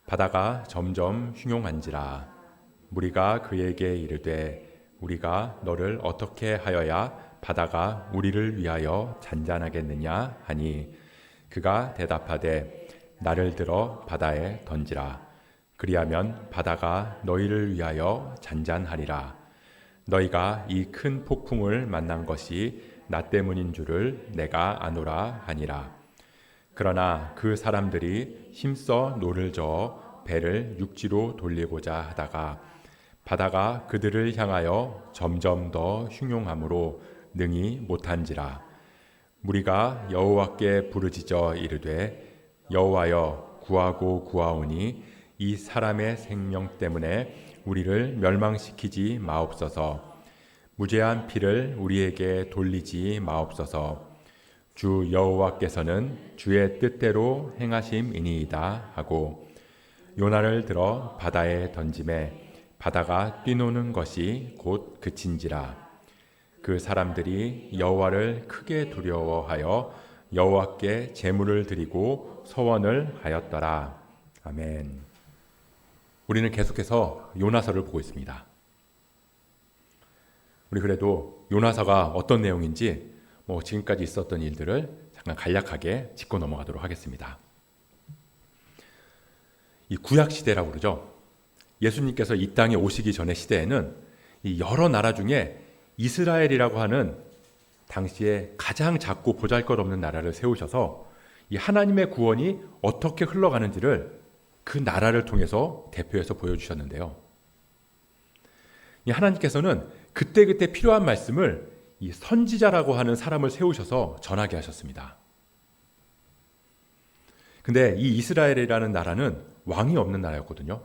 바다가 점점 흉용한지라. 무리가 그에게 이르되 우리가 너를 어떻게 하여야 바다가 우리를 위하여 잔잔하겠느냐 하니 그가 대답하되 나를 들어 바다에 던지라. 그리하면 바다가 너희를 위하여 잔잔하리라. 너희가 이 큰 폭풍을 만난 것이 나 때문인 줄을 내가 아노라 하니라. 그러나 그 사람들이 힘써 노를 저어 배를 육지로 돌리고자 하다가 바다가 그들을 향하여 점점 더 흉용함으로 능히 못한지라. 무리가 여호와께 부르짖어 이르되 여호와여 구하고 구하오니 이 사람의 생명 때문에 우리를 멸망시키지 마옵소서. 무죄한 피를 우리에게 돌리지 마옵소서. 주 여호와께서는 주의 뜻대로 행하심이니이다 하고 요나를 들어 바다에 던짐에 바다가 뛰노는 것이 곧 그친지라. 그 사람들이 여호와를 크게 두려워하여 여호와께 제물을 드리고 서원을 하였더라. 아멘. 우리는 계속해서 요나서를 보고 있습니다. 우리 그래도 요나서가 어떤 내용인지 지금까지 있었던 일들을 잠깐 간략하게 짚고 넘어가도록 하겠습니다. 이 구약 시대라고 그러죠. 예수님께서 이 땅에 오시기 전의 시대에는 이 여러 나라 중에 이스라엘이라고 하는 당시에 가장 작고 보잘것없는 나라를 세우셔서 이 하나님의 구원이 어떻게 흘러가는지를 그 나라를 통해서 대표해서 보여주셨는데요. 이 하나님께서는 그때그때 필요한 말씀을 이 선지자라고 하는 사람을 세우셔서 전하게 하셨습니다. 근데 이 이스라엘이라는 나라는 왕이 없는 나라였거든요.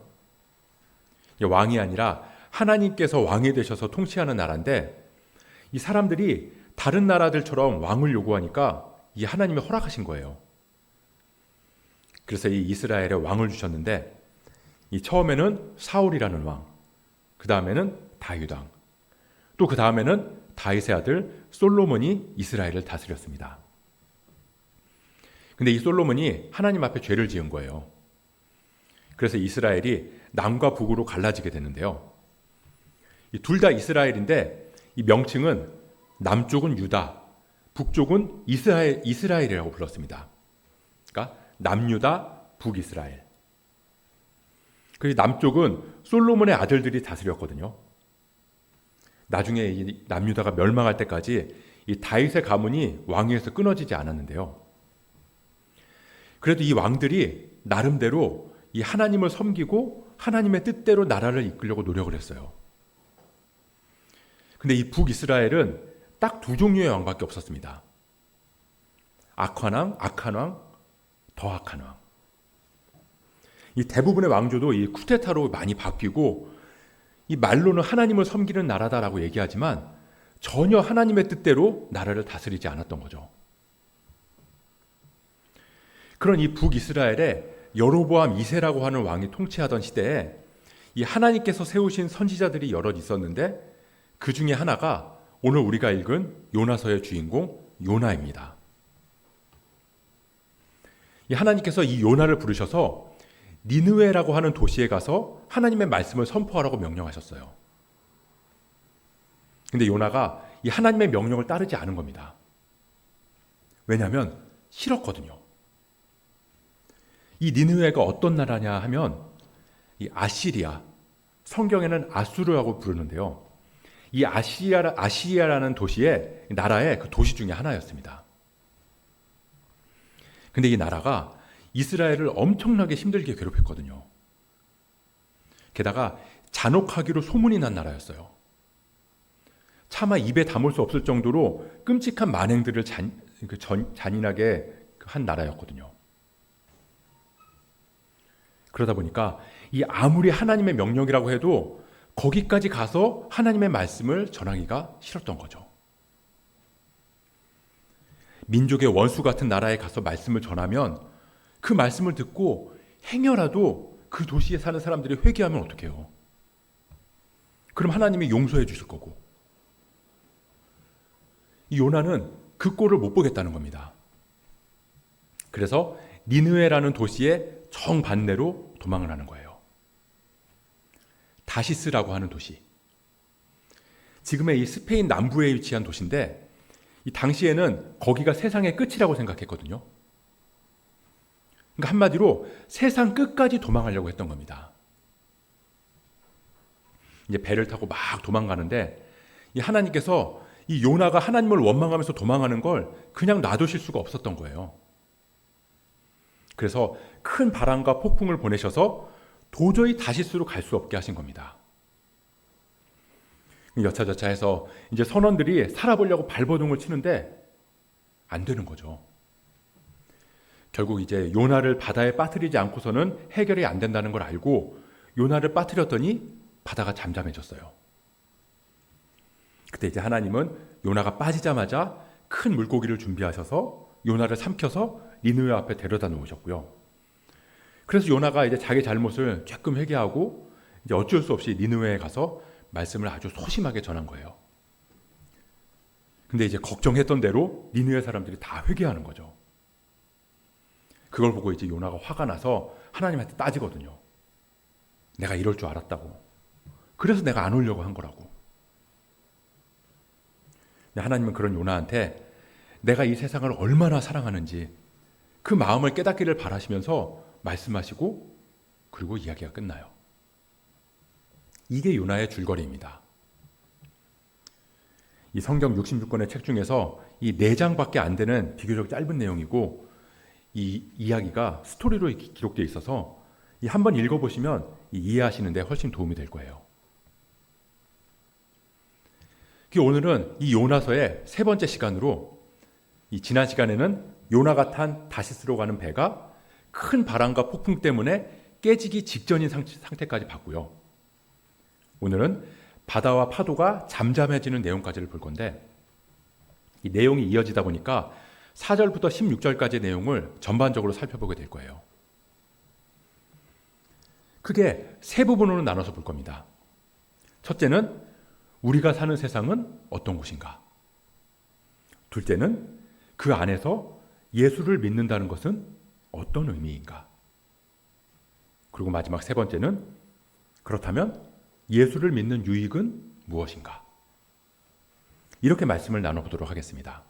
왕이 아니라 하나님께서 왕이 되셔서 통치하는 나라인데 이 사람들이 다른 나라들처럼 왕을 요구하니까 이 하나님이 허락하신 거예요. 그래서 이 이스라엘에 왕을 주셨는데 이 처음에는 사울이라는 왕, 그 다음에는 다윗 왕, 또 그 다음에는 다윗의 아들 솔로몬이 이스라엘을 다스렸습니다. 근데 이 솔로몬이 하나님 앞에 죄를 지은 거예요. 그래서 이스라엘이 남과 북으로 갈라지게 되는데요. 둘 다 이스라엘인데 이 명칭은 남쪽은 유다, 북쪽은 이스라엘이라고 불렀습니다. 그러니까 남유다, 북이스라엘. 그리고 남쪽은 솔로몬의 아들들이 다스렸거든요. 나중에 이 남유다가 멸망할 때까지 이 다윗의 가문이 왕위에서 끊어지지 않았는데요. 그래도 이 왕들이 나름대로 이 하나님을 섬기고 하나님의 뜻대로 나라를 이끌려고 노력을 했어요. 근데 이 북이스라엘은 딱 두 종류의 왕밖에 없었습니다. 악한 왕, 악한 왕, 더 악한 왕. 이 대부분의 왕조도 이 쿠데타로 많이 바뀌고 이 말로는 하나님을 섬기는 나라다라고 얘기하지만 전혀 하나님의 뜻대로 나라를 다스리지 않았던 거죠. 그런 이 북이스라엘에 여로보암 2세라고 하는 왕이 통치하던 시대에 이 하나님께서 세우신 선지자들이 여럿 있었는데 그 중에 하나가 오늘 우리가 읽은 요나서의 주인공 요나입니다. 이 하나님께서 이 요나를 부르셔서 니느웨라고 하는 도시에 가서 하나님의 말씀을 선포하라고 명령하셨어요. 근데 요나가 이 하나님의 명령을 따르지 않은 겁니다. 왜냐하면 싫었거든요. 이 니느웨가 어떤 나라냐 하면 이 아시리아, 성경에는 아수르라고 부르는데요. 이 아시리아라는 도시의 나라의 그 도시 중에 하나였습니다. 근데 이 나라가 이스라엘을 엄청나게 힘들게 괴롭혔거든요. 게다가 잔혹하기로 소문이 난 나라였어요. 차마 입에 담을 수 없을 정도로 끔찍한 만행들을 잔인하게 한 나라였거든요. 그러다 보니까 이 아무리 하나님의 명령이라고 해도 거기까지 가서 하나님의 말씀을 전하기가 싫었던 거죠. 민족의 원수 같은 나라에 가서 말씀을 전하면 그 말씀을 듣고 행여라도 그 도시에 사는 사람들이 회개하면 어떡해요? 그럼 하나님이 용서해 주실 거고. 이 요나는 그 꼴을 못 보겠다는 겁니다. 그래서 니느웨라는 도시의 정반대로 도망을 하는 거예요. 다시스라고 하는 도시. 지금의 이 스페인 남부에 위치한 도시인데 이 당시에는 거기가 세상의 끝이라고 생각했거든요. 그러니까 한마디로 세상 끝까지 도망가려고 했던 겁니다. 이제 배를 타고 막 도망가는데 이 하나님께서 이 요나가 하나님을 원망하면서 도망가는 걸 그냥 놔두실 수가 없었던 거예요. 그래서 큰 바람과 폭풍을 보내셔서 도저히 다시스로 갈 수 없게 하신 겁니다. 여차저차해서 이제 선원들이 살아보려고 발버둥을 치는데 안 되는 거죠. 결국 이제 요나를 바다에 빠뜨리지 않고서는 해결이 안 된다는 걸 알고 요나를 빠뜨렸더니 바다가 잠잠해졌어요. 그때 이제 하나님은 요나가 빠지자마자 큰 물고기를 준비하셔서 요나를 삼켜서 니느웨 앞에 데려다 놓으셨고요. 그래서 요나가 이제 자기 잘못을 조금 회개하고 이제 어쩔 수 없이 니느웨에 가서 말씀을 아주 소심하게 전한 거예요. 근데 이제 걱정했던 대로 니느웨 사람들이 다 회개하는 거죠. 그걸 보고 이제 요나가 화가 나서 하나님한테 따지거든요. 내가 이럴 줄 알았다고. 그래서 내가 안 오려고 한 거라고. 하나님은 그런 요나한테 내가 이 세상을 얼마나 사랑하는지 그 마음을 깨닫기를 바라시면서 말씀하시고 그리고 이야기가 끝나요. 이게 요나의 줄거리입니다. 이 성경 66권의 책 중에서 이 4장밖에 안 되는 비교적 짧은 내용이고 이 이야기가 스토리로 기록되어 있어서 한번 읽어보시면 이해하시는 데 훨씬 도움이 될 거예요. 오늘은 이 요나서의 3번째 시간으로 이 지난 시간에는 요나가 탄 다시스로 가는 배가 큰 바람과 폭풍 때문에 깨지기 직전인 상태까지 봤고요. 오늘은 바다와 파도가 잠잠해지는 내용까지를 볼 건데 이 내용이 이어지다 보니까 4절부터 16절까지의 내용을 전반적으로 살펴보게 될 거예요. 크게 3부분으로 나눠서 볼 겁니다. 첫째는 우리가 사는 세상은 어떤 곳인가? 둘째는 그 안에서 예수를 믿는다는 것은 어떤 의미인가? 그리고 마지막 3번째는 그렇다면 예수를 믿는 유익은 무엇인가? 이렇게 말씀을 나눠보도록 하겠습니다.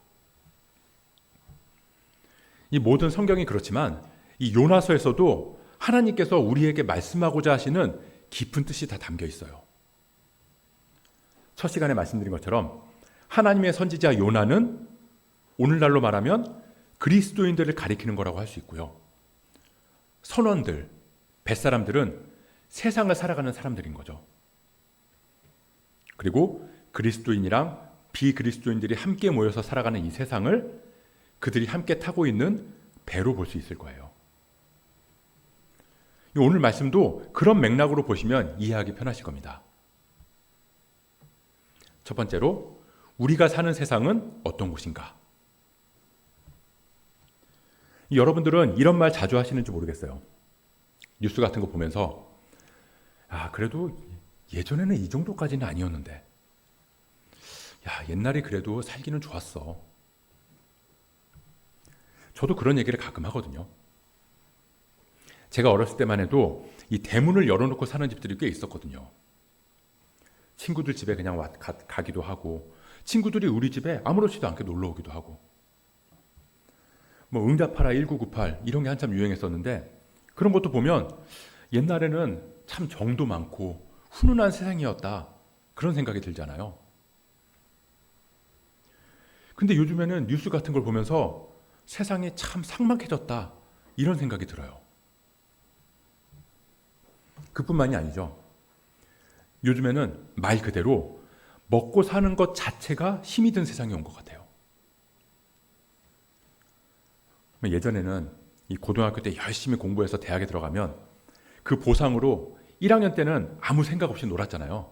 이 모든 성경이 그렇지만 이 요나서에서도 하나님께서 우리에게 말씀하고자 하시는 깊은 뜻이 다 담겨 있어요. 첫 시간에 말씀드린 것처럼 하나님의 선지자 요나는 오늘날로 말하면 그리스도인들을 가리키는 거라고 할 수 있고요. 선원들, 뱃사람들은 세상을 살아가는 사람들인 거죠. 그리고 그리스도인이랑 비그리스도인들이 함께 모여서 살아가는 이 세상을 그들이 함께 타고 있는 배로 볼 수 있을 거예요. 오늘 말씀도 그런 맥락으로 보시면 이해하기 편하실 겁니다. 첫 번째로 우리가 사는 세상은 어떤 곳인가? 여러분들은 이런 말 자주 하시는지 모르겠어요. 뉴스 같은 거 보면서 그래도 예전에는 이 정도까지는 아니었는데 옛날에 그래도 살기는 좋았어. 저도 그런 얘기를 가끔 하거든요. 제가 어렸을 때만 해도 이 대문을 열어놓고 사는 집들이 꽤 있었거든요. 친구들 집에 그냥 가기도 하고 친구들이 우리 집에 아무렇지도 않게 놀러 오기도 하고 응답하라 1998 이런 게 한참 유행했었는데 그런 것도 보면 옛날에는 참 정도 많고 훈훈한 세상이었다 그런 생각이 들잖아요. 근데 요즘에는 뉴스 같은 걸 보면서 세상이 참 삭막해졌다 이런 생각이 들어요. 그뿐만이 아니죠. 요즘에는 말 그대로 먹고 사는 것 자체가 힘이 든 세상이 온 것 같아요. 예전에는 이 고등학교 때 열심히 공부해서 대학에 들어가면 그 보상으로 1학년 때는 아무 생각 없이 놀았잖아요.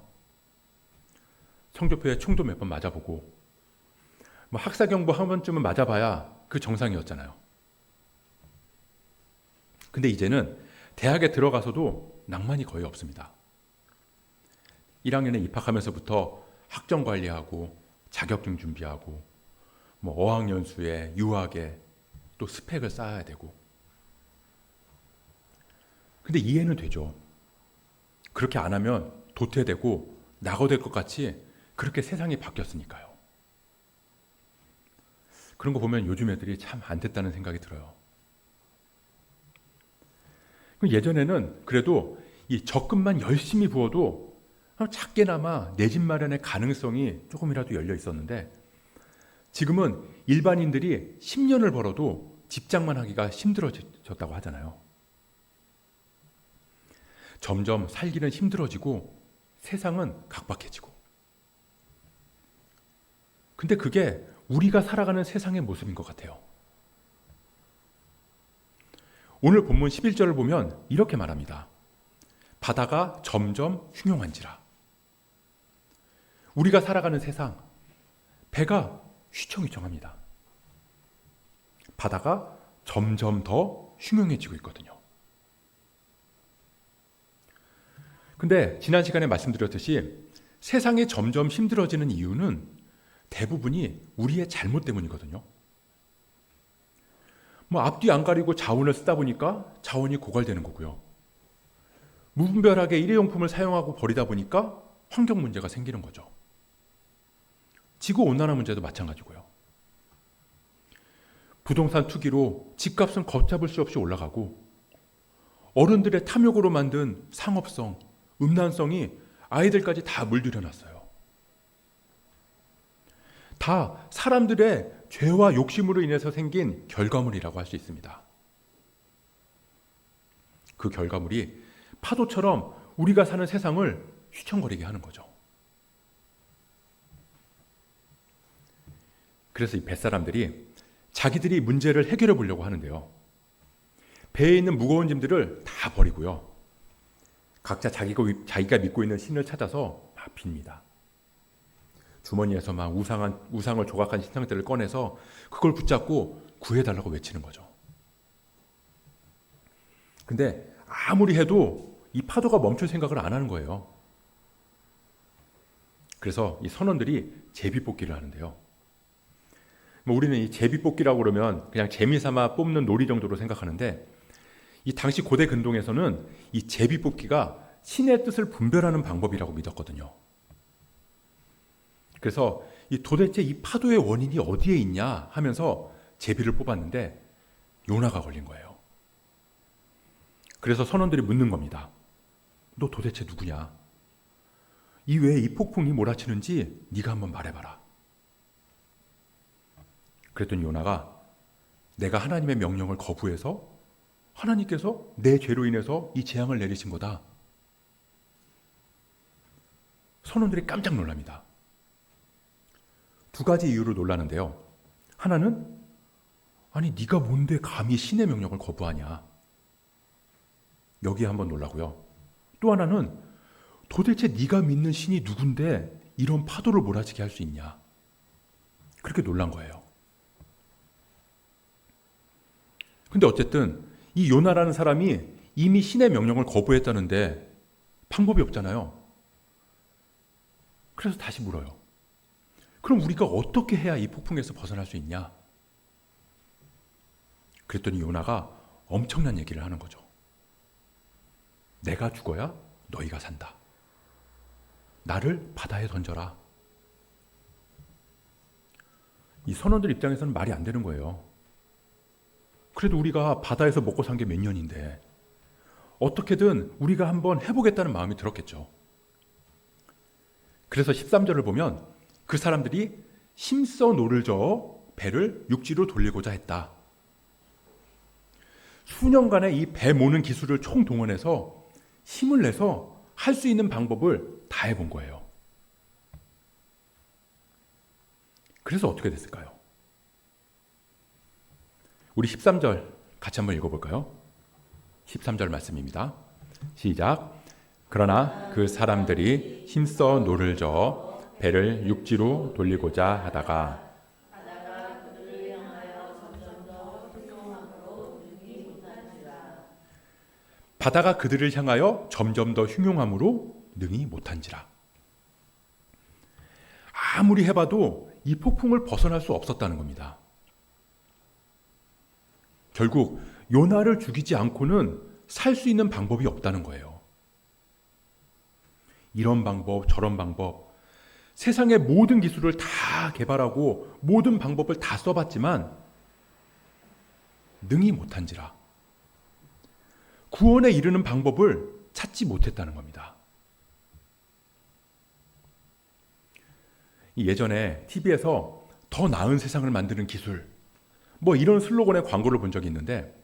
성적표에 총도 몇 번 맞아보고 학사경부 한 번쯤은 맞아봐야 그 정상이었잖아요. 근데 이제는 대학에 들어가서도 낭만이 거의 없습니다. 1학년에 입학하면서부터 학점 관리하고 자격증 준비하고 어학연수에 유학에 또 스펙을 쌓아야 되고 근데 이해는 되죠. 그렇게 안 하면 도태되고 낙오될 것 같이 그렇게 세상이 바뀌었으니까요. 그런 거 보면 요즘 애들이 참 안 됐다는 생각이 들어요. 예전에는 그래도 이 적금만 열심히 부어도 작게나마 내 집 마련의 가능성이 조금이라도 열려 있었는데, 지금은 일반인들이 10년을 벌어도 집장만 하기가 힘들어졌다고 하잖아요. 점점 살기는 힘들어지고 세상은 각박해지고. 근데 그게 우리가 살아가는 세상의 모습인 것 같아요. 오늘 본문 11절을 보면 이렇게 말합니다. 바다가 점점 흉흉한지라. 우리가 살아가는 세상, 배가 휘청휘청합니다. 바다가 점점 더 흉흉해지고 있거든요. 근데 지난 시간에 말씀드렸듯이 세상이 점점 힘들어지는 이유는 대부분이 우리의 잘못 때문이거든요. 앞뒤 안 가리고 자원을 쓰다 보니까 자원이 고갈되는 거고요. 무분별하게 일회용품을 사용하고 버리다 보니까 환경 문제가 생기는 거죠. 지구온난화 문제도 마찬가지고요. 부동산 투기로 집값은 걷잡을 수 없이 올라가고, 어른들의 탐욕으로 만든 상업성, 음란성이 아이들까지 다 물들여놨어요. 다 사람들의 죄와 욕심으로 인해서 생긴 결과물이라고 할 수 있습니다. 그 결과물이 파도처럼 우리가 사는 세상을 휘청거리게 하는 거죠. 그래서 이 뱃사람들이 자기들이 문제를 해결해 보려고 하는데요. 배에 있는 무거운 짐들을 다 버리고요. 각자 자기가 믿고 있는 신을 찾아서 막 빕니다. 주머니에서 막 우상을 조각한 신상들을 꺼내서 그걸 붙잡고 구해달라고 외치는 거죠. 근데 아무리 해도 이 파도가 멈출 생각을 안 하는 거예요. 그래서 이 선원들이 제비뽑기를 하는데요. 우리는 이 제비뽑기라고 그러면 그냥 재미삼아 뽑는 놀이 정도로 생각하는데, 이 당시 고대 근동에서는 이 제비뽑기가 신의 뜻을 분별하는 방법이라고 믿었거든요. 그래서 도대체 이 파도의 원인이 어디에 있냐 하면서 제비를 뽑았는데 요나가 걸린 거예요. 그래서 선원들이 묻는 겁니다. 너 도대체 누구냐? 왜 이 폭풍이 몰아치는지 네가 한번 말해봐라. 그랬더니 요나가 내가 하나님의 명령을 거부해서 하나님께서 내 죄로 인해서 이 재앙을 내리신 거다. 선원들이 깜짝 놀랍니다. 두 가지 이유로 놀라는데요. 하나는 아니 네가 뭔데 감히 신의 명령을 거부하냐. 여기에 한번 놀라고요. 또 하나는 도대체 네가 믿는 신이 누군데 이런 파도를 몰아치게 할 수 있냐. 그렇게 놀란 거예요. 근데 어쨌든 이 요나라는 사람이 이미 신의 명령을 거부했다는데 방법이 없잖아요. 그래서 다시 물어요. 그럼 우리가 어떻게 해야 이 폭풍에서 벗어날 수 있냐? 그랬더니 요나가 엄청난 얘기를 하는 거죠. 내가 죽어야 너희가 산다. 나를 바다에 던져라. 이 선원들 입장에서는 말이 안 되는 거예요. 그래도 우리가 바다에서 먹고 산 게 몇 년인데 어떻게든 우리가 한번 해보겠다는 마음이 들었겠죠. 그래서 13절을 보면 그 사람들이 힘써 노를 저어 배를 육지로 돌리고자 했다. 수년간의 이 배 모는 기술을 총동원해서 힘을 내서 할 수 있는 방법을 다 해본 거예요. 그래서 어떻게 됐을까요? 우리 13절 같이 한번 읽어볼까요? 13절 말씀입니다. 시작. 그러나 그 사람들이 힘써 노를 저어 배를 육지로 돌리고자 하다가 바다가 그들을 향하여 점점 더 흉흉함으로 능히 못한지라. 아무리 해봐도 이 폭풍을 벗어날 수 없었다는 겁니다. 결국 요나를 죽이지 않고는 살 수 있는 방법이 없다는 거예요. 이런 방법, 저런 방법, 세상의 모든 기술을 다 개발하고 모든 방법을 다 써봤지만 능히 못한지라 구원에 이르는 방법을 찾지 못했다는 겁니다. 예전에 TV에서 더 나은 세상을 만드는 기술, 뭐 이런 슬로건의 광고를 본 적이 있는데,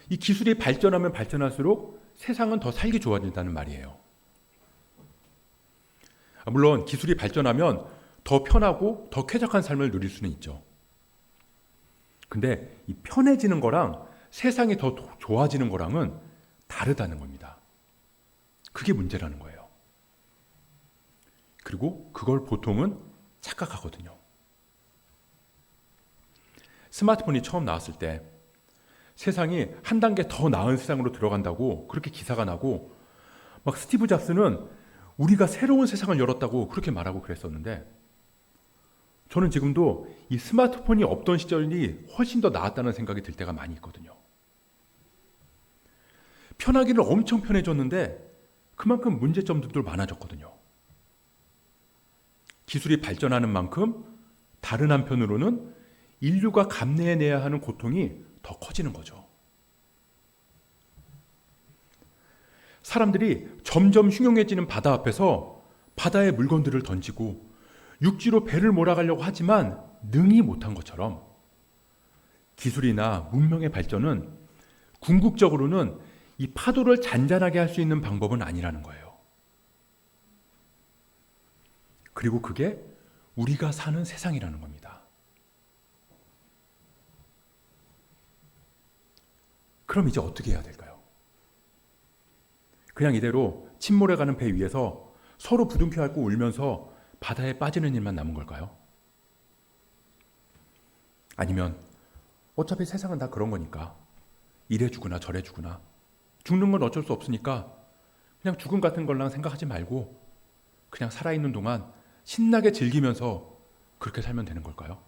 이 기술이 발전하면 발전할수록 세상은 더 살기 좋아진다는 말이에요. 물론 기술이 발전하면 더 편하고 더 쾌적한 삶을 누릴 수는 있죠. 근데 이 편해지는 거랑 세상이 더 좋아지는 거랑은 다르다는 겁니다. 그게 문제라는 거예요. 그리고 그걸 보통은 착각하거든요. 스마트폰이 처음 나왔을 때 세상이 한 단계 더 나은 세상으로 들어간다고 그렇게 기사가 나고, 막 스티브 잡스는 우리가 새로운 세상을 열었다고 그렇게 말하고 그랬었는데, 저는 지금도 이 스마트폰이 없던 시절이 훨씬 더 나았다는 생각이 들 때가 많이 있거든요. 편하기는 엄청 편해졌는데 그만큼 문제점들도 많아졌거든요. 기술이 발전하는 만큼 다른 한편으로는 인류가 감내해내야 하는 고통이 더 커지는 거죠. 사람들이 점점 흉흉해지는 바다 앞에서 바다에 물건들을 던지고 육지로 배를 몰아가려고 하지만 능히 못한 것처럼, 기술이나 문명의 발전은 궁극적으로는 이 파도를 잔잔하게 할 수 있는 방법은 아니라는 거예요. 그리고 그게 우리가 사는 세상이라는 겁니다. 그럼 이제 어떻게 해야 될까요? 그냥 이대로 침몰해가는 배 위에서 서로 부둥켜 안고 울면서 바다에 빠지는 일만 남은 걸까요? 아니면 어차피 세상은 다 그런 거니까 이래 주구나 저래 주구나, 죽는 건 어쩔 수 없으니까 그냥 죽음 같은 걸랑 생각하지 말고 그냥 살아있는 동안 신나게 즐기면서 그렇게 살면 되는 걸까요?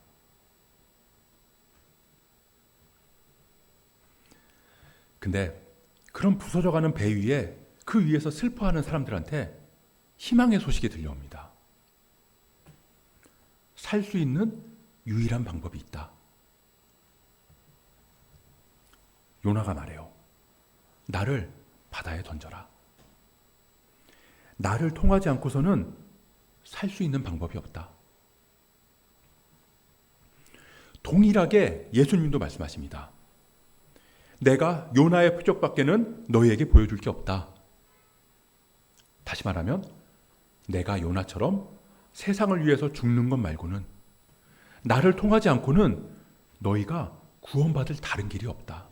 근데 그런 부서져가는 배 위에, 그 위에서 슬퍼하는 사람들한테 희망의 소식이 들려옵니다. 살 수 있는 유일한 방법이 있다. 요나가 말해요. 나를 바다에 던져라. 나를 통하지 않고서는 살 수 있는 방법이 없다. 동일하게 예수님도 말씀하십니다. 내가 요나의 표적밖에는 너희에게 보여줄 게 없다. 다시 말하면 내가 요나처럼 세상을 위해서 죽는 것 말고는, 나를 통하지 않고는 너희가 구원받을 다른 길이 없다.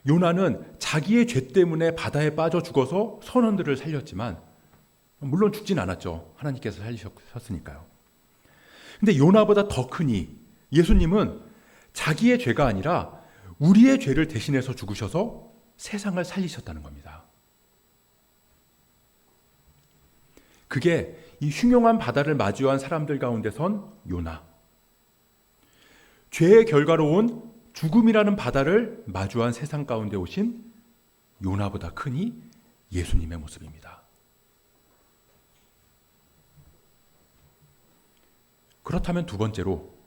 요나는 자기의 죄 때문에 바다에 빠져 죽어서 선원들을 살렸지만, 물론 죽진 않았죠. 하나님께서 살리셨으니까요. 근데 요나보다 더 크니 예수님은 자기의 죄가 아니라 우리의 죄를 대신해서 죽으셔서 세상을 살리셨다는 겁니다. 그게 이 흉흉한 바다를 마주한 사람들 가운데 선 요나, 죄의 결과로 온 죽음이라는 바다를 마주한 세상 가운데 오신 요나보다 크니 예수님의 모습입니다. 그렇다면 두 번째로,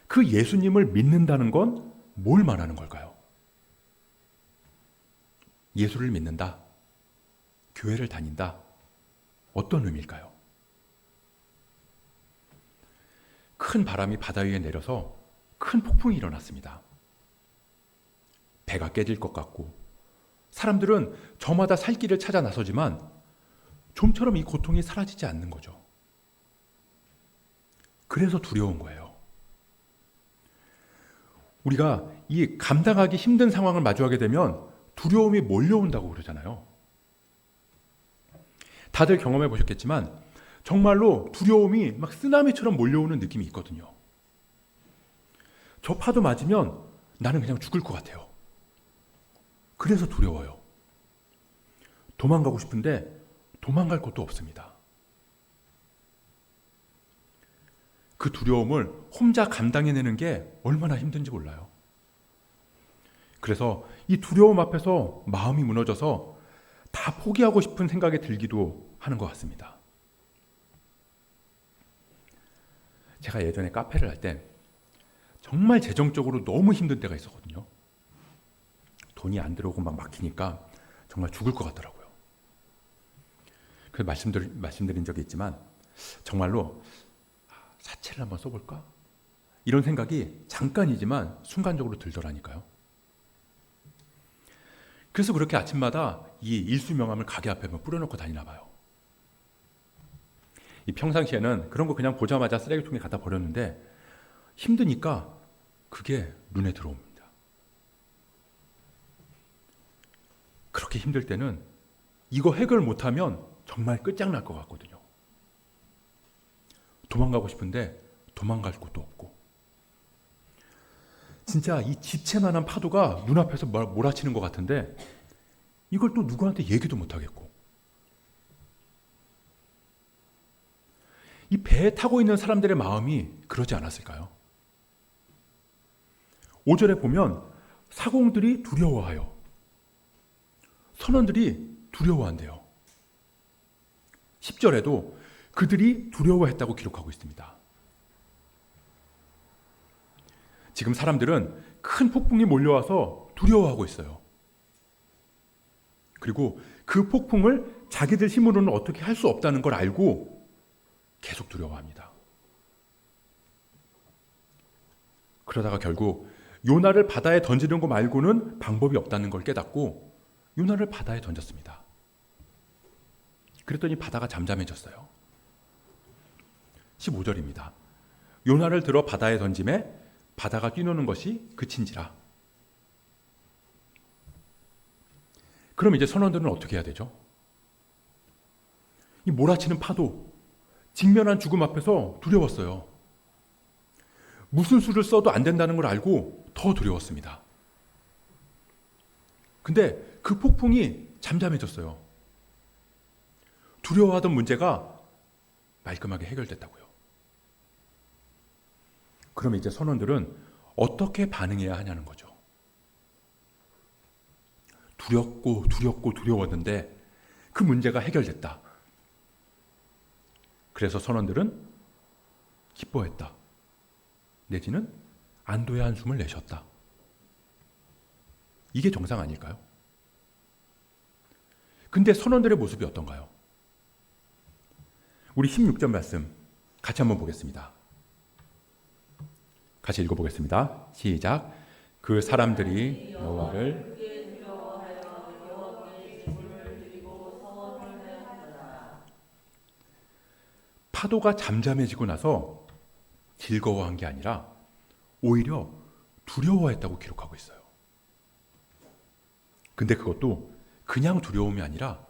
그 예수님을 믿는다는 건 뭘 말하는 걸까요? 예수를 믿는다, 교회를 다닌다, 어떤 의미일까요? 큰 바람이 바다 위에 내려서 큰 폭풍이 일어났습니다. 배가 깨질 것 같고 사람들은 저마다 살 길을 찾아 나서지만 좀처럼 이 고통이 사라지지 않는 거죠. 그래서 두려운 거예요. 우리가 이 감당하기 힘든 상황을 마주하게 되면 두려움이 몰려온다고 그러잖아요. 다들 경험해 보셨겠지만 정말로 두려움이 막 쓰나미처럼 몰려오는 느낌이 있거든요. 저 파도 맞으면 나는 그냥 죽을 것 같아요. 그래서 두려워요. 도망가고 싶은데 도망갈 곳도 없습니다. 그 두려움을 혼자 감당해내는 게 얼마나 힘든지 몰라요. 그래서 이 두려움 앞에서 마음이 무너져서 다 포기하고 싶은 생각이 들기도 하는 것 같습니다. 제가 예전에 카페를 할 때 정말 재정적으로 너무 힘든 때가 있었거든요. 돈이 안 들어오고 막 막히니까 정말 죽을 것 같더라고요. 그래서 말씀드린 적이 있지만 정말로 사채를 한번 써볼까? 이런 생각이 잠깐이지만 순간적으로 들더라니까요. 그래서 그렇게 아침마다 이 일수명함을 가게 앞에 뿌려놓고 다니나 봐요. 이 평상시에는 그런 거 그냥 보자마자 쓰레기통에 갖다 버렸는데 힘드니까 그게 눈에 들어옵니다. 그렇게 힘들 때는 이거 해결 못하면 정말 끝장날 것 같거든요. 도망가고 싶은데 도망갈 곳도 없고 진짜 이 지체만한 파도가 눈앞에서 몰아치는 것 같은데 이걸 또 누구한테 얘기도 못하겠고 이 배에 타고 있는 사람들의 마음이 그러지 않았을까요? 5절에 보면 사공들이 두려워하여 선원들이 두려워한대요. 10절에도 그들이 두려워했다고 기록하고 있습니다. 지금 사람들은 큰 폭풍이 몰려와서 두려워하고 있어요. 그리고 그 폭풍을 자기들 힘으로는 어떻게 할 수 없다는 걸 알고 계속 두려워합니다. 그러다가 결국 요나를 바다에 던지는 거 말고는 방법이 없다는 걸 깨닫고 요나를 바다에 던졌습니다. 그랬더니 바다가 잠잠해졌어요. 15절입니다. 요나를 들어 바다에 던짐에 바다가 뛰노는 것이 그친지라. 그럼 이제 선원들은 어떻게 해야 되죠? 이 몰아치는 파도, 직면한 죽음 앞에서 두려웠어요. 무슨 수를 써도 안 된다는 걸 알고 더 두려웠습니다. 근데 그 폭풍이 잠잠해졌어요. 두려워하던 문제가 말끔하게 해결됐다고요. 그럼 이제 선원들은 어떻게 반응해야 하냐는 거죠. 두려웠는데 그 문제가 해결됐다. 그래서 선원들은 기뻐했다. 내지는 안도의 한숨을 내셨다. 이게 정상 아닐까요? 근데 선원들의 모습이 어떤가요? 우리 16절 말씀 같이 한번 보겠습니다. 같이 읽어보겠습니다. 시작. 그 사람들이 여호와를 파도가 잠잠해지고 나서 즐거워한 게 아니라 오히려 두려워했다고 기록하고 있어요. 근데 그것도 그냥 두려움이 아니라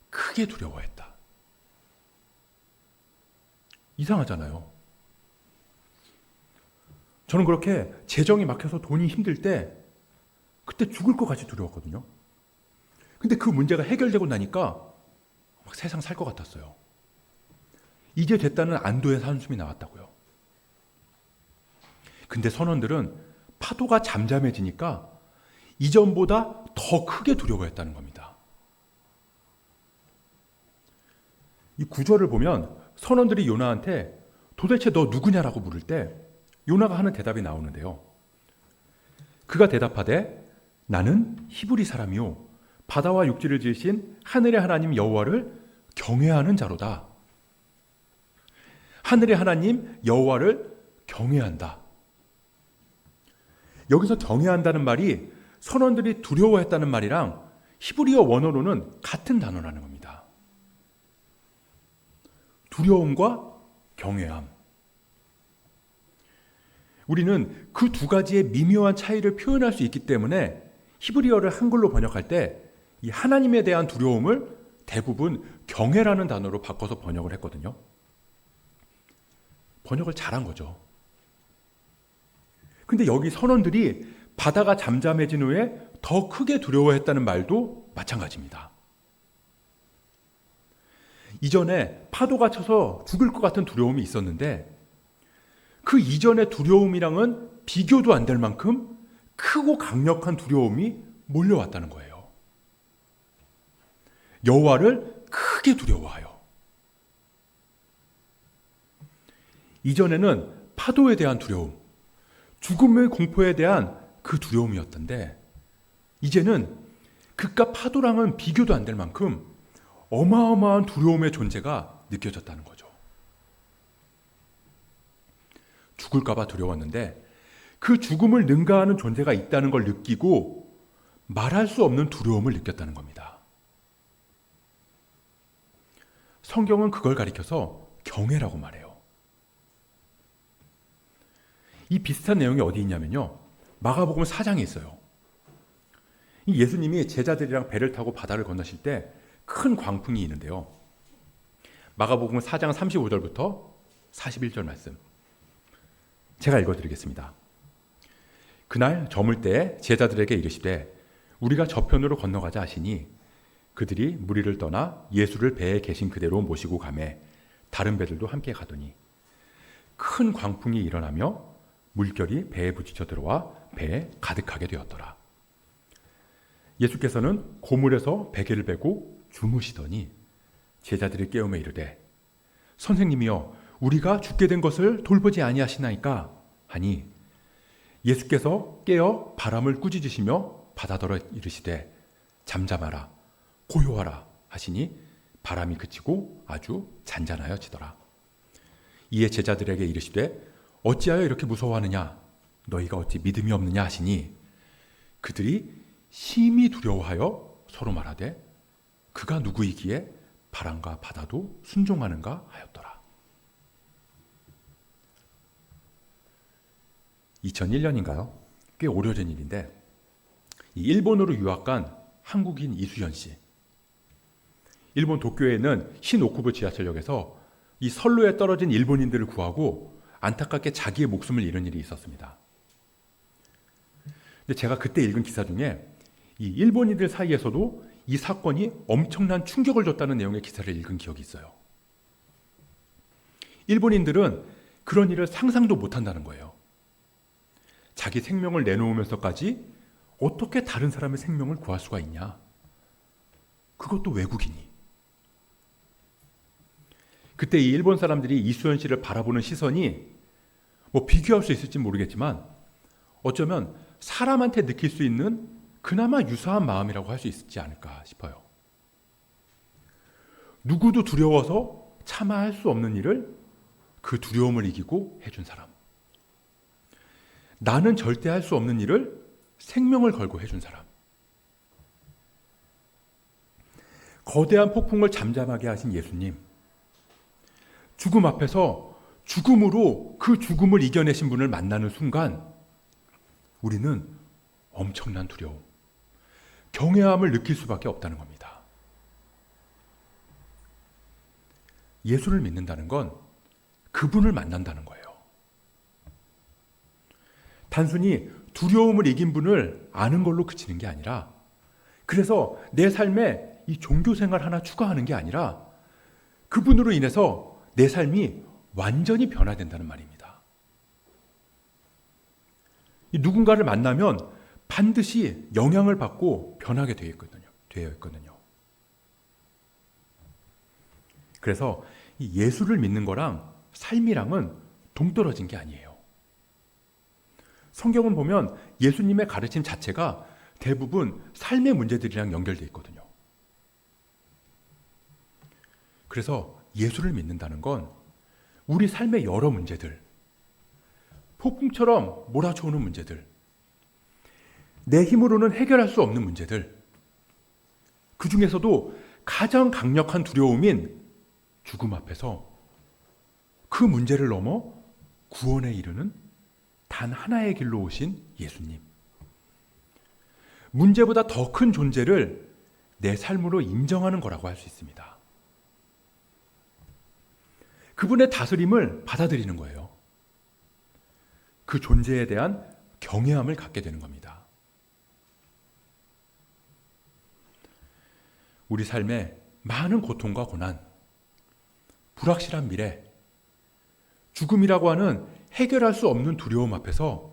크게 두려워했다. 이상하잖아요. 저는 그렇게 재정이 막혀서 돈이 힘들 때 그때 죽을 것 같이 두려웠거든요. 근데 그 문제가 해결되고 나니까 막 세상 살 것 같았어요. 이제 됐다는 안도의 한숨이 나왔다고요. 근데 선원들은 파도가 잠잠해지니까 이전보다 더 크게 두려워했다는 겁니다. 이 구절을 보면 선원들이 요나한테 도대체 너 누구냐라고 물을 때 요나가 하는 대답이 나오는데요. 그가 대답하되 나는 히브리 사람이요 바다와 육지를 지으신 하늘의 하나님 여호와를 경외하는 자로다. 하늘의 하나님 여호와를 경외한다. 여기서 경외한다는 말이 선원들이 두려워했다는 말이랑 히브리어 원어로는 같은 단어라는 겁니다. 두려움과 경외함. 우리는 그 두 가지의 미묘한 차이를 표현할 수 있기 때문에 히브리어를 한글로 번역할 때 이 하나님에 대한 두려움을 대부분 경외라는 단어로 바꿔서 번역을 했거든요. 번역을 잘한 거죠. 근데 여기 선원들이 바다가 잠잠해진 후에 더 크게 두려워했다는 말도 마찬가지입니다. 이전에 파도가 쳐서 죽을 것 같은 두려움이 있었는데 그 이전의 두려움이랑은 비교도 안 될 만큼 크고 강력한 두려움이 몰려왔다는 거예요. 여호와를 크게 두려워하여. 이전에는 파도에 대한 두려움, 죽음의 공포에 대한 그 두려움이었던데 이제는 그깟 파도랑은 비교도 안 될 만큼 어마어마한 두려움의 존재가 느껴졌다는 거죠. 죽을까 봐 두려웠는데 그 죽음을 능가하는 존재가 있다는 걸 느끼고 말할 수 없는 두려움을 느꼈다는 겁니다. 성경은 그걸 가리켜서 경외라고 말해요. 이 비슷한 내용이 어디 있냐면요. 마가복음 4장에 있어요. 이 예수님이 제자들이랑 배를 타고 바다를 건너실 때 큰 광풍이 있는데요. 마가복음 4장 35절부터 41절 말씀. 제가 읽어드리겠습니다. 그날 저물 때 제자들에게 이르시되 우리가 저편으로 건너가자 하시니 그들이 무리를 떠나 예수를 배에 계신 그대로 모시고 가매 다른 배들도 함께 가더니 큰 광풍이 일어나며 물결이 배에 부딪혀 들어와 배에 가득하게 되었더라. 예수께서는 고물에서 베개를 베고 주무시더니 제자들이 깨우며 이르되 선생님이여 우리가 죽게 된 것을 돌보지 아니하시나이까 하니 예수께서 깨어 바람을 꾸짖으시며 바다더러 이르시되 잠잠하라 고요하라 하시니 바람이 그치고 아주 잔잔하여지더라. 이에 제자들에게 이르시되 어찌하여 이렇게 무서워하느냐 너희가 어찌 믿음이 없느냐 하시니 그들이 심히 두려워하여 서로 말하되 그가 누구이기에 바람과 바다도 순종하는가 하였더라. 2001년인가요? 꽤 오래전 일인데 이 일본으로 유학 간 한국인 이수연 씨. 일본 도쿄에 있는 신오쿠부 지하철역에서 이 선로에 떨어진 일본인들을 구하고 안타깝게 자기의 목숨을 잃은 일이 있었습니다. 근데 제가 그때 읽은 기사 중에 이 일본인들 사이에서도 이 사건이 엄청난 충격을 줬다는 내용의 기사를 읽은 기억이 있어요. 일본인들은 그런 일을 상상도 못한다는 거예요. 자기 생명을 내놓으면서까지 어떻게 다른 사람의 생명을 구할 수가 있냐? 그것도 외국인이. 그때 이 일본 사람들이 이수연 씨를 바라보는 시선이 뭐 비교할 수 있을지 모르겠지만 어쩌면 사람한테 느낄 수 있는 그나마 유사한 마음이라고 할 수 있지 않을까 싶어요. 누구도 두려워서 참아 할 수 없는 일을 그 두려움을 이기고 해준 사람. 나는 절대 할 수 없는 일을 생명을 걸고 해준 사람. 거대한 폭풍을 잠잠하게 하신 예수님. 죽음 앞에서 죽음으로 그 죽음을 이겨내신 분을 만나는 순간 우리는 엄청난 두려움, 경외함을 느낄 수밖에 없다는 겁니다. 예수를 믿는다는 건 그분을 만난다는 거예요. 단순히 두려움을 이긴 분을 아는 걸로 그치는 게 아니라 그래서 내 삶에 이 종교 생활 하나 추가하는 게 아니라 그분으로 인해서 내 삶이 완전히 변화된다는 말입니다. 누군가를 만나면 반드시 영향을 받고 변하게 되어 있거든요. 그래서 이 예수를 믿는 거랑 삶이랑은 동떨어진 게 아니에요. 성경은 보면 예수님의 가르침 자체가 대부분 삶의 문제들이랑 연결되어 있거든요. 그래서 예수를 믿는다는 건 우리 삶의 여러 문제들, 폭풍처럼 몰아쳐오는 문제들, 내 힘으로는 해결할 수 없는 문제들, 그 중에서도 가장 강력한 두려움인 죽음 앞에서 그 문제를 넘어 구원에 이르는 단 하나의 길로 오신 예수님. 문제보다 더 큰 존재를 내 삶으로 인정하는 거라고 할 수 있습니다. 그분의 다스림을 받아들이는 거예요. 그 존재에 대한 경외함을 갖게 되는 겁니다. 우리 삶에 많은 고통과 고난, 불확실한 미래, 죽음이라고 하는 해결할 수 없는 두려움 앞에서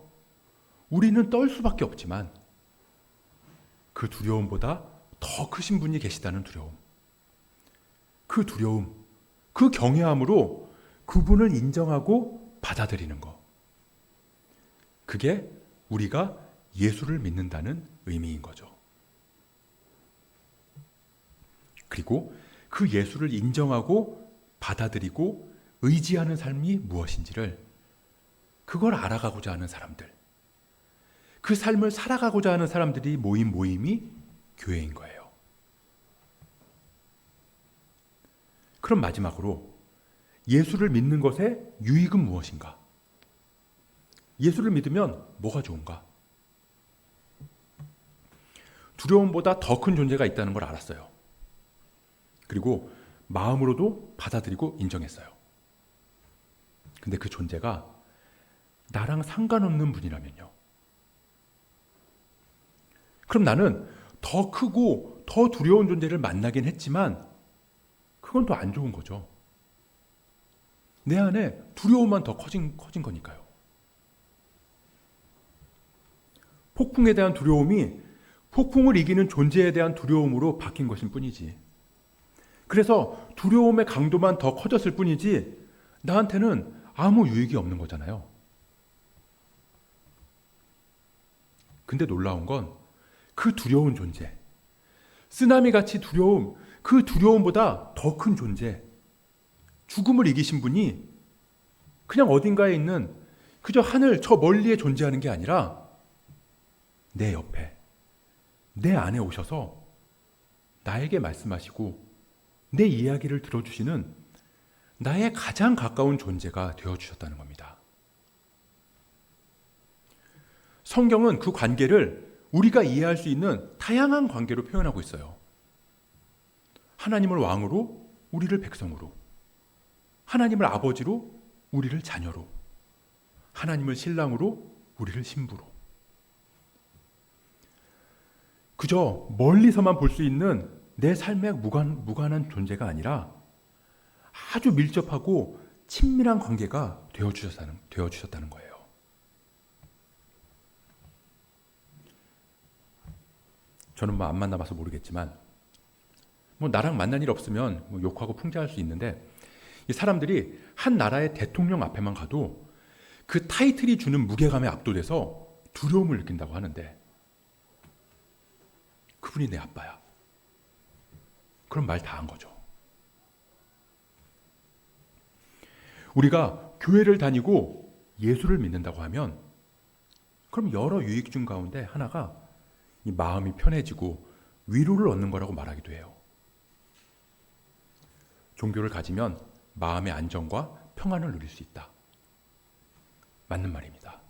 우리는 떨 수밖에 없지만 그 두려움보다 더 크신 분이 계시다는 두려움, 그 두려움, 그 경외함으로 그분을 인정하고 받아들이는 것, 그게 우리가 예수를 믿는다는 의미인 거죠. 그리고 그 예수를 인정하고 받아들이고 의지하는 삶이 무엇인지를, 그걸 알아가고자 하는 사람들, 그 삶을 살아가고자 하는 사람들이 모인 모임이 교회인 거예요. 그럼 마지막으로 예수를 믿는 것의 유익은 무엇인가? 예수를 믿으면 뭐가 좋은가? 두려움보다 더 큰 존재가 있다는 걸 알았어요. 그리고 마음으로도 받아들이고 인정했어요. 근데 그 존재가 나랑 상관없는 분이라면요. 그럼 나는 더 크고 더 두려운 존재를 만나긴 했지만 그건 더 안 좋은 거죠. 내 안에 두려움만 더 커진 거니까요. 폭풍에 대한 두려움이 폭풍을 이기는 존재에 대한 두려움으로 바뀐 것일 뿐이지. 그래서 두려움의 강도만 더 커졌을 뿐이지 나한테는 아무 유익이 없는 거잖아요. 근데 놀라운 건 그 두려운 존재, 쓰나미같이 두려움, 그 두려움보다 더 큰 존재, 죽음을 이기신 분이 그냥 어딘가에 있는 그저 하늘 저 멀리에 존재하는 게 아니라 내 옆에, 내 안에 오셔서 나에게 말씀하시고 내 이야기를 들어주시는 나의 가장 가까운 존재가 되어주셨다는 겁니다. 성경은 그 관계를 우리가 이해할 수 있는 다양한 관계로 표현하고 있어요. 하나님을 왕으로, 우리를 백성으로, 하나님을 아버지로, 우리를 자녀로, 하나님을 신랑으로, 우리를 신부로. 그저 멀리서만 볼 수 있는 내 삶에 무관한 존재가 아니라 아주 밀접하고 친밀한 관계가 되어주셨다는 거예요. 저는 안 만나봐서 모르겠지만 나랑 만난 일 없으면 욕하고 풍자할 수 있는데, 이 사람들이 한 나라의 대통령 앞에만 가도 그 타이틀이 주는 무게감에 압도돼서 두려움을 느낀다고 하는데, 그분이 내 아빠야. 그럼 말 다 한 거죠. 우리가 교회를 다니고 예수를 믿는다고 하면 그럼 여러 유익 중 가운데 하나가 이 마음이 편해지고 위로를 얻는 거라고 말하기도 해요. 종교를 가지면 마음의 안정과 평안을 누릴 수 있다. 맞는 말입니다.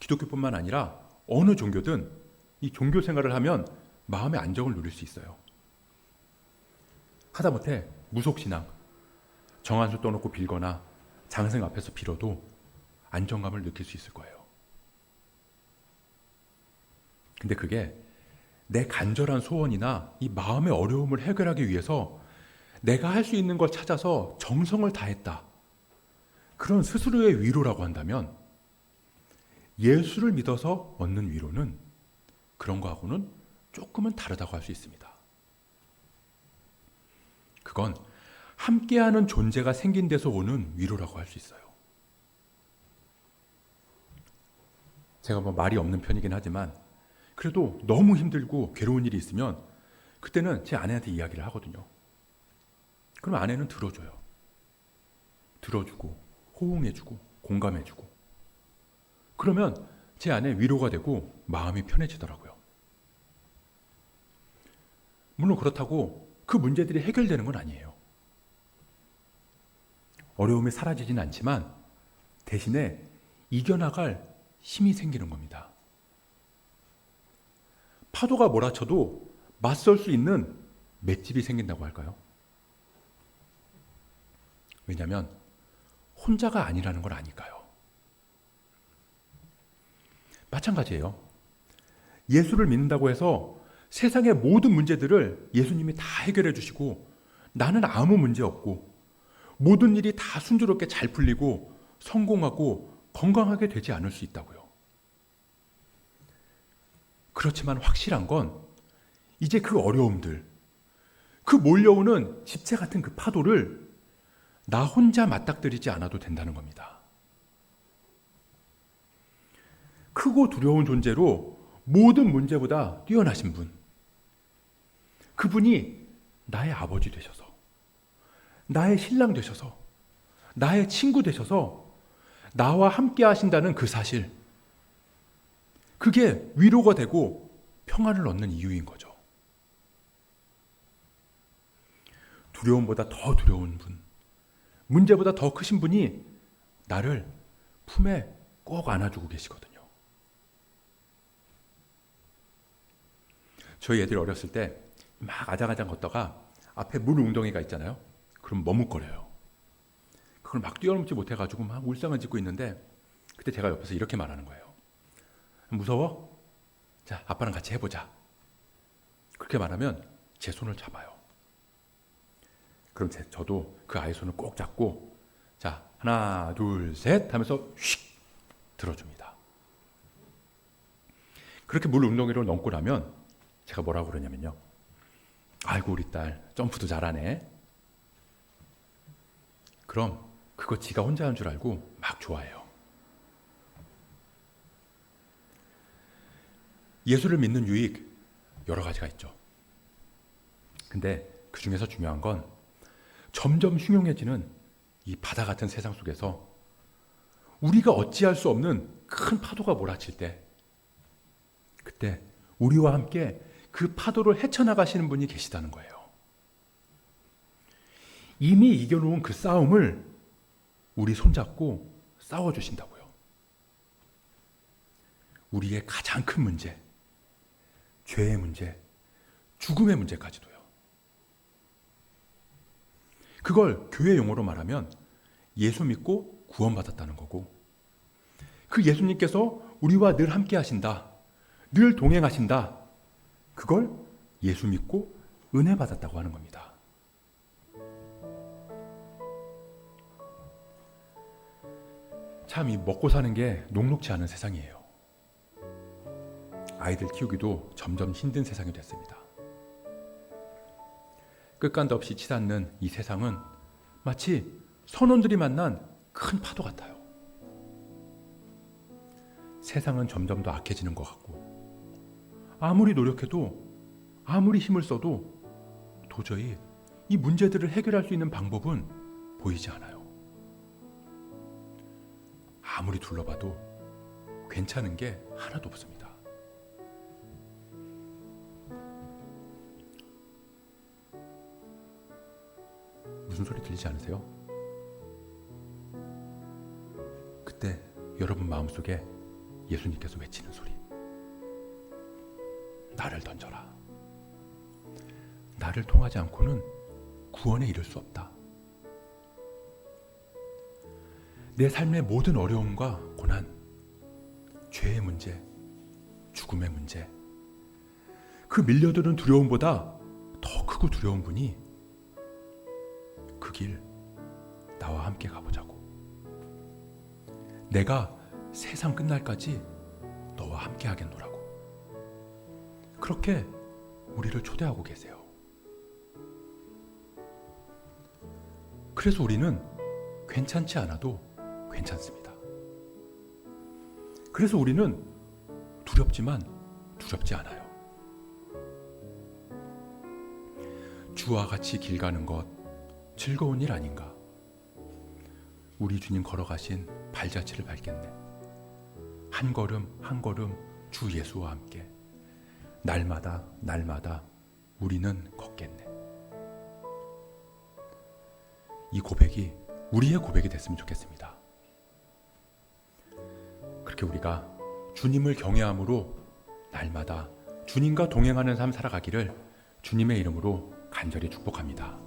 기독교뿐만 아니라 어느 종교든 이 종교 생활을 하면 마음의 안정을 누릴 수 있어요. 하다못해 무속신앙, 정한수 떠놓고 빌거나 장생 앞에서 빌어도 안정감을 느낄 수 있을 거예요. 근데 그게 내 간절한 소원이나 이 마음의 어려움을 해결하기 위해서 내가 할 수 있는 걸 찾아서 정성을 다했다, 그런 스스로의 위로라고 한다면, 예수를 믿어서 얻는 위로는 그런 거하고는 조금은 다르다고 할 수 있습니다. 그건 함께하는 존재가 생긴 데서 오는 위로라고 할 수 있어요. 제가 말이 없는 편이긴 하지만 그래도 너무 힘들고 괴로운 일이 있으면 그때는 제 아내한테 이야기를 하거든요. 그럼 아내는 들어줘요. 들어주고 호응해주고 공감해주고, 그러면 제 아내 위로가 되고 마음이 편해지더라고요. 물론 그렇다고 그 문제들이 해결되는 건 아니에요. 어려움이 사라지진 않지만 대신에 이겨나갈 힘이 생기는 겁니다. 파도가 몰아쳐도 맞설 수 있는 맷집이 생긴다고 할까요? 왜냐하면 혼자가 아니라는 걸 아니까요. 마찬가지예요. 예수를 믿는다고 해서 세상의 모든 문제들을 예수님이 다 해결해 주시고 나는 아무 문제 없고 모든 일이 다 순조롭게 잘 풀리고 성공하고 건강하게 되지 않을 수 있다고요. 그렇지만 확실한 건 이제 그 어려움들, 그 몰려오는 집체 같은 그 파도를 나 혼자 맞닥뜨리지 않아도 된다는 겁니다. 크고 두려운 존재로 모든 문제보다 뛰어나신 분, 그분이 나의 아버지 되셔서, 나의 신랑 되셔서, 나의 친구 되셔서 나와 함께 하신다는 그 사실, 그게 위로가 되고 평안을 얻는 이유인 거죠. 두려움보다 더 두려운 분, 문제보다 더 크신 분이 나를 품에 꼭 안아주고 계시거든요. 저희 애들이 어렸을 때 막 아장아장 걷다가 앞에 물 웅덩이가 있잖아요. 그럼 머뭇거려요. 그걸 막 뛰어넘지 못해가지고 막 울상을 짓고 있는데, 그때 제가 옆에서 이렇게 말하는 거예요. 무서워? 자, 아빠랑 같이 해보자. 그렇게 말하면 제 손을 잡아요. 그럼 저도 그 아이 손을 꼭 잡고, 자, 하나, 둘, 셋 하면서 휙 들어줍니다. 그렇게 물 웅덩이로 넘고 나면 제가 뭐라고 그러냐면요. 아이고, 우리 딸 점프도 잘하네. 그럼 그거 지가 혼자 한 줄 알고 막 좋아해요. 예수를 믿는 유익 여러 가지가 있죠. 근데 그 중에서 중요한 건 점점 흉흉해지는 이 바다 같은 세상 속에서 우리가 어찌할 수 없는 큰 파도가 몰아칠 때, 그때 우리와 함께 그 파도를 헤쳐나가시는 분이 계시다는 거예요. 이미 이겨놓은 그 싸움을 우리 손잡고 싸워주신다고요. 우리의 가장 큰 문제, 죄의 문제, 죽음의 문제까지도요. 그걸 교회 용어로 말하면 예수 믿고 구원받았다는 거고, 그 예수님께서 우리와 늘 함께 하신다, 늘 동행하신다, 그걸 예수 믿고 은혜 받았다고 하는 겁니다. 참 이 먹고 사는 게 녹록지 않은 세상이에요. 아이들 키우기도 점점 힘든 세상이 됐습니다. 끝간도 없이 치닫는 이 세상은 마치 선원들이 만난 큰 파도 같아요. 세상은 점점 더 악해지는 것 같고, 아무리 노력해도, 아무리 힘을 써도 도저히 이 문제들을 해결할 수 있는 방법은 보이지 않아요. 아무리 둘러봐도 괜찮은 게 하나도 없습니다. 무슨 소리 들리지 않으세요? 그때 여러분 마음속에 예수님께서 외치는 소리, 나를 던져라. 나를 통하지 않고는 구원에 이를 수 없다. 내 삶의 모든 어려움과 고난, 죄의 문제, 죽음의 문제, 그 밀려드는 두려움보다 더 크고 두려운 분이 그 길 나와 함께 가보자고. 내가 세상 끝날까지 너와 함께 하겠노라고. 그렇게 우리를 초대하고 계세요. 그래서 우리는 괜찮지 않아도 괜찮습니다. 그래서 우리는 두렵지만 두렵지 않아요. 주와 같이 길 가는 것 즐거운 일 아닌가? 우리 주님 걸어가신 발자취를 밟겠네. 한 걸음 한 걸음 주 예수와 함께 날마다 날마다 우리는 걷겠네. 이 고백이 우리의 고백이 됐으면 좋겠습니다. 그렇게 우리가 주님을 경외함으로 날마다 주님과 동행하는 삶 살아가기를 주님의 이름으로 간절히 축복합니다.